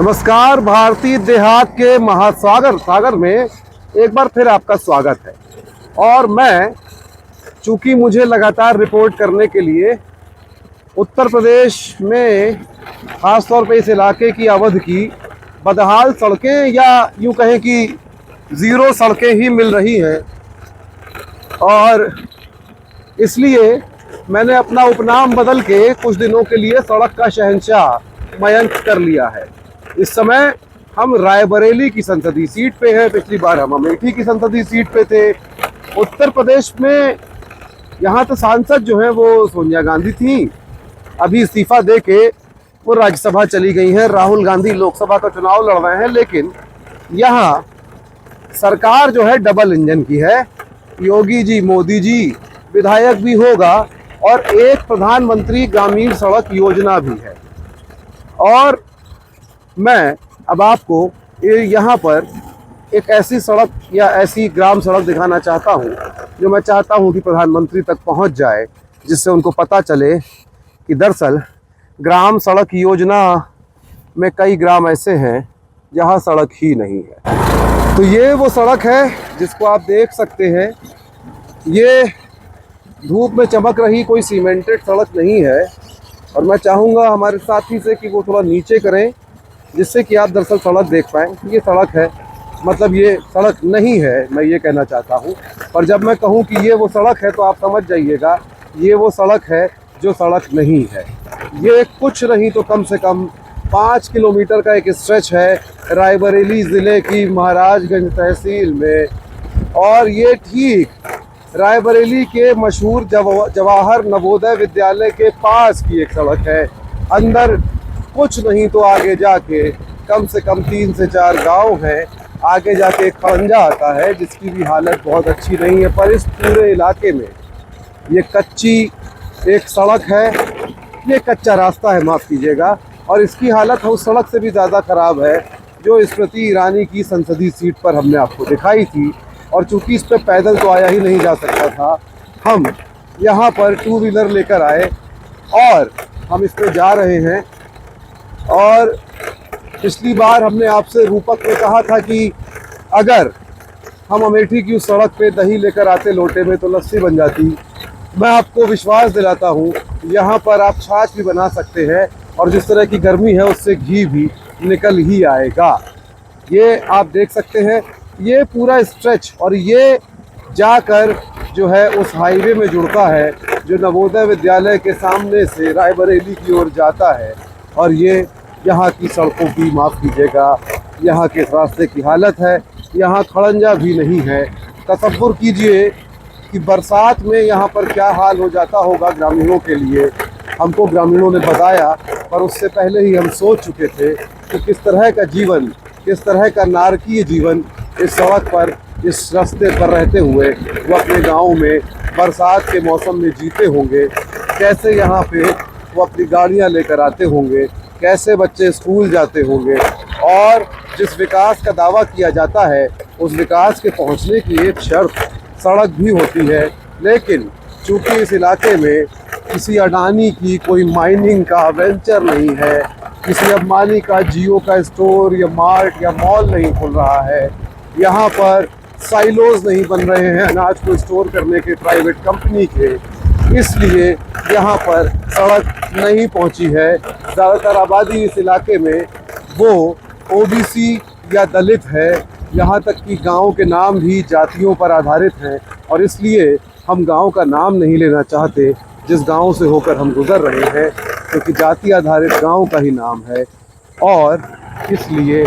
नमस्कार। भारतीय देहात के महासागर में एक बार फिर आपका स्वागत है। और मैं चूंकि मुझे लगातार रिपोर्ट करने के लिए उत्तर प्रदेश में खासतौर पे इस इलाके की अवध की बदहाल सड़कें या यूं कहें कि ज़ीरो सड़कें ही मिल रही हैं, और इसलिए मैंने अपना उपनाम बदल के कुछ दिनों के लिए सड़क का शहंशाह मयंक कर लिया है। इस समय हम रायबरेली की संसदीय सीट पे हैं। पिछली बार हम अमेठी की संसदीय सीट पे थे। उत्तर प्रदेश में यहाँ तो सांसद जो हैं वो सोनिया गांधी थी, अभी इस्तीफा दे के वो राज्यसभा चली गई हैं। राहुल गांधी लोकसभा का चुनाव लड़ रहे हैं, लेकिन यहाँ सरकार जो है डबल इंजन की है। योगी जी, मोदी जी विधायक भी होगा और एक प्रधानमंत्री ग्रामीण सड़क योजना भी है। और मैं अब आपको यहाँ पर एक ऐसी सड़क या ऐसी ग्राम सड़क दिखाना चाहता हूँ जो मैं चाहता हूँ कि प्रधानमंत्री तक पहुँच जाए, जिससे उनको पता चले कि दरअसल ग्राम सड़क योजना में कई ग्राम ऐसे हैं जहाँ सड़क ही नहीं है। तो ये वो सड़क है जिसको आप देख सकते हैं। ये धूप में चमक रही कोई सीमेंटेड सड़क नहीं है, और मैं चाहूँगा हमारे साथी से कि वो थोड़ा नीचे करें, जिससे कि आप दरअसल सड़क देख पाएँ। ये सड़क है, मतलब ये सड़क नहीं है, मैं ये कहना चाहता हूँ। पर जब मैं कहूँ कि ये वो सड़क है तो आप समझ जाइएगा, ये वो सड़क है जो सड़क नहीं है। ये कुछ नहीं तो कम से कम 5 किलोमीटर का एक स्ट्रेच है रायबरेली ज़िले की महाराजगंज तहसील में, और ये ठीक रायबरेली के मशहूर जवाहर नवोदय विद्यालय के पास की एक सड़क है। अंदर कुछ नहीं तो आगे जाके कम से कम 3 से 4 गांव हैं। आगे जाके एक खड़ंजा आता है जिसकी भी हालत बहुत अच्छी नहीं है। पर इस पूरे इलाके में ये कच्ची एक सड़क है, ये कच्चा रास्ता है, माफ़ कीजिएगा। और इसकी हालत उस सड़क से भी ज़्यादा ख़राब है जो स्मृति ईरानी की संसदीय सीट पर हमने आपको दिखाई थी। और चूँकि इस पर पैदल तो आया ही नहीं जा सकता था, हम यहाँ पर 2 व्हीलर लेकर आए और हम इस पर जा रहे हैं। और पिछली बार हमने आपसे रूपक में कहा था कि अगर हम अमेठी की उस सड़क पे दही लेकर आते लोटे में तो लस्सी बन जाती। मैं आपको विश्वास दिलाता हूँ, यहाँ पर आप छाछ भी बना सकते हैं, और जिस तरह की गर्मी है उससे घी भी निकल ही आएगा। ये आप देख सकते हैं, ये पूरा स्ट्रेच, और ये जाकर जो है उस हाईवे में जुड़ता है जो नवोदय विद्यालय के सामने से रायबरेली की ओर जाता है। और ये यहाँ की सड़कों की, माफ़ कीजिएगा, यहाँ के रास्ते की हालत है। यहाँ खड़ंजा भी नहीं है। तसव्वुर कीजिए कि बरसात में यहाँ पर क्या हाल हो जाता होगा ग्रामीणों के लिए। हमको ग्रामीणों ने बताया, पर उससे पहले ही हम सोच चुके थे कि किस तरह का जीवन, किस तरह का नारकीय जीवन इस सड़क पर, इस रास्ते पर रहते हुए वो अपने गाँव में बरसात के मौसम में जीते होंगे। कैसे यहाँ पे वो अपनी गाड़ियाँ लेकर आते होंगे, कैसे बच्चे स्कूल जाते होंगे। और जिस विकास का दावा किया जाता है उस विकास के पहुंचने की एक शर्त सड़क भी होती है। लेकिन चूंकि इस इलाके में किसी अडानी की कोई माइनिंग का वेंचर नहीं है, किसी अंबानी का जियो का स्टोर या मार्ट या मॉल नहीं खुल रहा है, यहाँ पर साइलोज नहीं बन रहे हैं अनाज को स्टोर करने के प्राइवेट कंपनी के, इसलिए यहाँ पर सड़क नहीं पहुँची है। ज़्यादातर आबादी इस इलाके में वो ओबीसी या दलित है। यहाँ तक कि गाँव के नाम भी जातियों पर आधारित हैं, और इसलिए हम गाँव का नाम नहीं लेना चाहते जिस गाँव से होकर हम गुज़र रहे हैं, क्योंकि जाति आधारित गाँव का ही नाम है। और इसलिए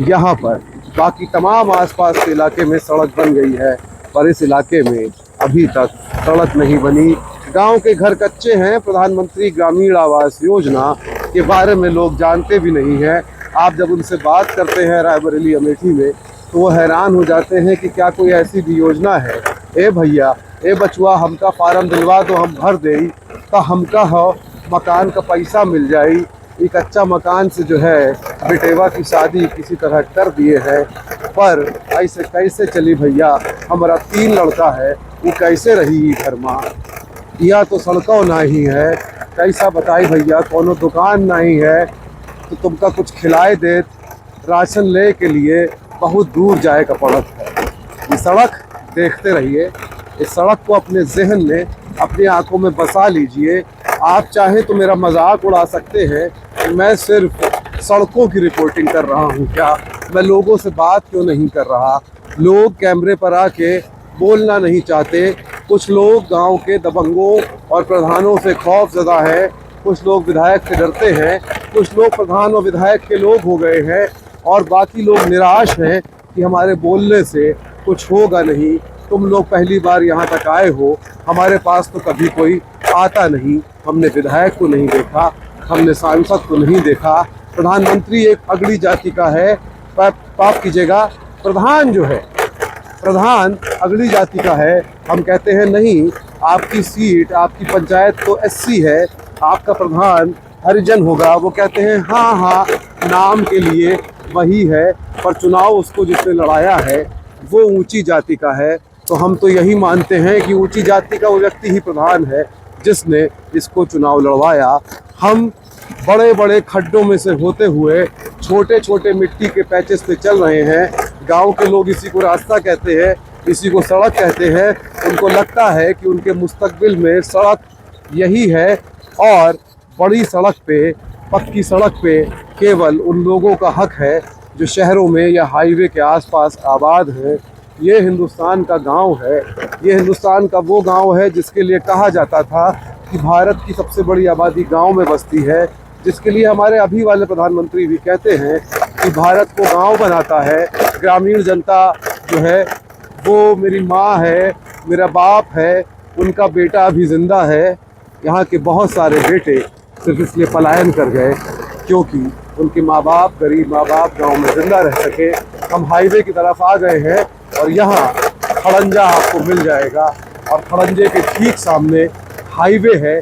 यहाँ पर बाकी तमाम आसपास के इलाके में सड़क बन गई है, पर इस इलाके में अभी तक सड़क नहीं बनी। गांव के घर कच्चे हैं। प्रधानमंत्री ग्रामीण आवास योजना के बारे में लोग जानते भी नहीं हैं। आप जब उनसे बात करते हैं रायबरेली अमेठी में तो वो हैरान हो जाते हैं कि क्या कोई ऐसी भी योजना है। ए भैया, ए बचुआ, हमका फार्म दिलवा दो, हम भर दे तो हमका हो मकान का पैसा मिल जाई। ये कच्चा मकान से जो है बेटेवा की शादी किसी तरह कर दिए हैं, पर ऐसे कैसे चली भैया। हमारा 3 लड़का है, वो कैसे रही घर माँ। या तो सड़कों नहीं है, कैसा बताई भैया, कोनो दुकान नहीं है, तो तुमका कुछ खिलाए देत, राशन ले के लिए बहुत दूर जाए का पड़त है। ये सड़क देखते रहिए, इस सड़क को अपने जहन में, अपनी आंखों में बसा लीजिए। आप चाहे तो मेरा मजाक उड़ा सकते हैं कि मैं सिर्फ सड़कों की रिपोर्टिंग कर रहा हूँ क्या, मैं लोगों से बात क्यों नहीं कर रहा। लोग कैमरे पर आके बोलना नहीं चाहते। कुछ लोग गांव के दबंगों और प्रधानों से खौफजदा है, कुछ लोग विधायक से डरते हैं, कुछ लोग प्रधान और विधायक के लोग हो गए हैं और बाकी लोग निराश हैं कि हमारे बोलने से कुछ होगा नहीं। तुम लोग पहली बार यहाँ तक आए हो, हमारे पास तो कभी कोई आता नहीं, हमने विधायक को नहीं देखा, हमने सांसद को नहीं देखा। प्रधानमंत्री एक अगड़ी जाति का है, पाप कीजिएगा, प्रधान जो है, प्रधान अगली जाति का है। हम कहते हैं नहीं, आपकी सीट, आपकी पंचायत तो एससी है, आपका प्रधान हरिजन होगा। वो कहते हैं हाँ हाँ, नाम के लिए वही है, पर चुनाव उसको जिसने लड़ाया है वो ऊंची जाति का है। तो हम तो यही मानते हैं कि ऊंची जाति का वो व्यक्ति ही प्रधान है जिसने इसको चुनाव लड़वाया। हम बड़े बड़े खड्डों में से होते हुए छोटे छोटे मिट्टी के पैचेस पे चल रहे हैं। गांव के लोग इसी को रास्ता कहते हैं, इसी को सड़क कहते हैं। उनको लगता है कि उनके मुस्तकबिल में सड़क यही है और बड़ी सड़क पे, पक्की सड़क पे केवल उन लोगों का हक है जो शहरों में या हाईवे के आसपास आबाद हैं। ये हिंदुस्तान का गांव है, ये हिंदुस्तान का वो गांव है जिसके लिए कहा जाता था कि भारत की सबसे बड़ी आबादी गांव में बसती है, जिसके लिए हमारे अभी वाले प्रधानमंत्री भी कहते हैं कि भारत को गांव बनाता है। ग्रामीण जनता जो है वो मेरी माँ है, मेरा बाप है, उनका बेटा अभी ज़िंदा है। यहाँ के बहुत सारे बेटे सिर्फ इसलिए पलायन कर गए क्योंकि उनके माँ बाप, गरीब माँ बाप गाँव में ज़िंदा रह सके। हम हाईवे की तरफ आ गए हैं और यहाँ खड़ंजा आपको मिल जाएगा और खड़ंजे के ठीक सामने हाईवे है।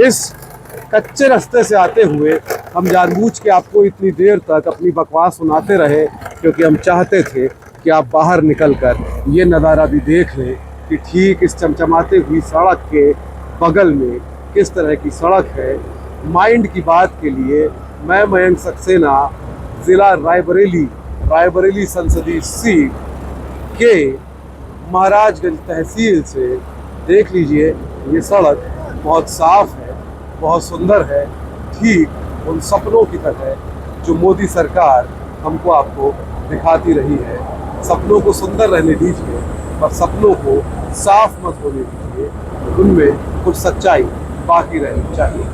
इस कच्चे रास्ते से आते हुए हम जानबूझ के आपको इतनी देर तक अपनी बकवास सुनाते रहे क्योंकि हम चाहते थे कि आप बाहर निकलकर ये नज़ारा भी देख लें कि ठीक इस चमचमाते हुई सड़क के बगल में किस तरह की सड़क है। माइंड की बात के लिए मैं मयंक सक्सेना, ज़िला रायबरेली संसदीय सीट के महाराजगंज तहसील से, देख लीजिए ये सड़क बहुत साफ है, बहुत सुंदर है, ठीक उन सपनों की तरह जो मोदी सरकार हमको आपको दिखाती रही है। सपनों को सुंदर रहने दीजिए पर सपनों को साफ मत होने दीजिए, उनमें कुछ सच्चाई बाकी रहनी चाहिए।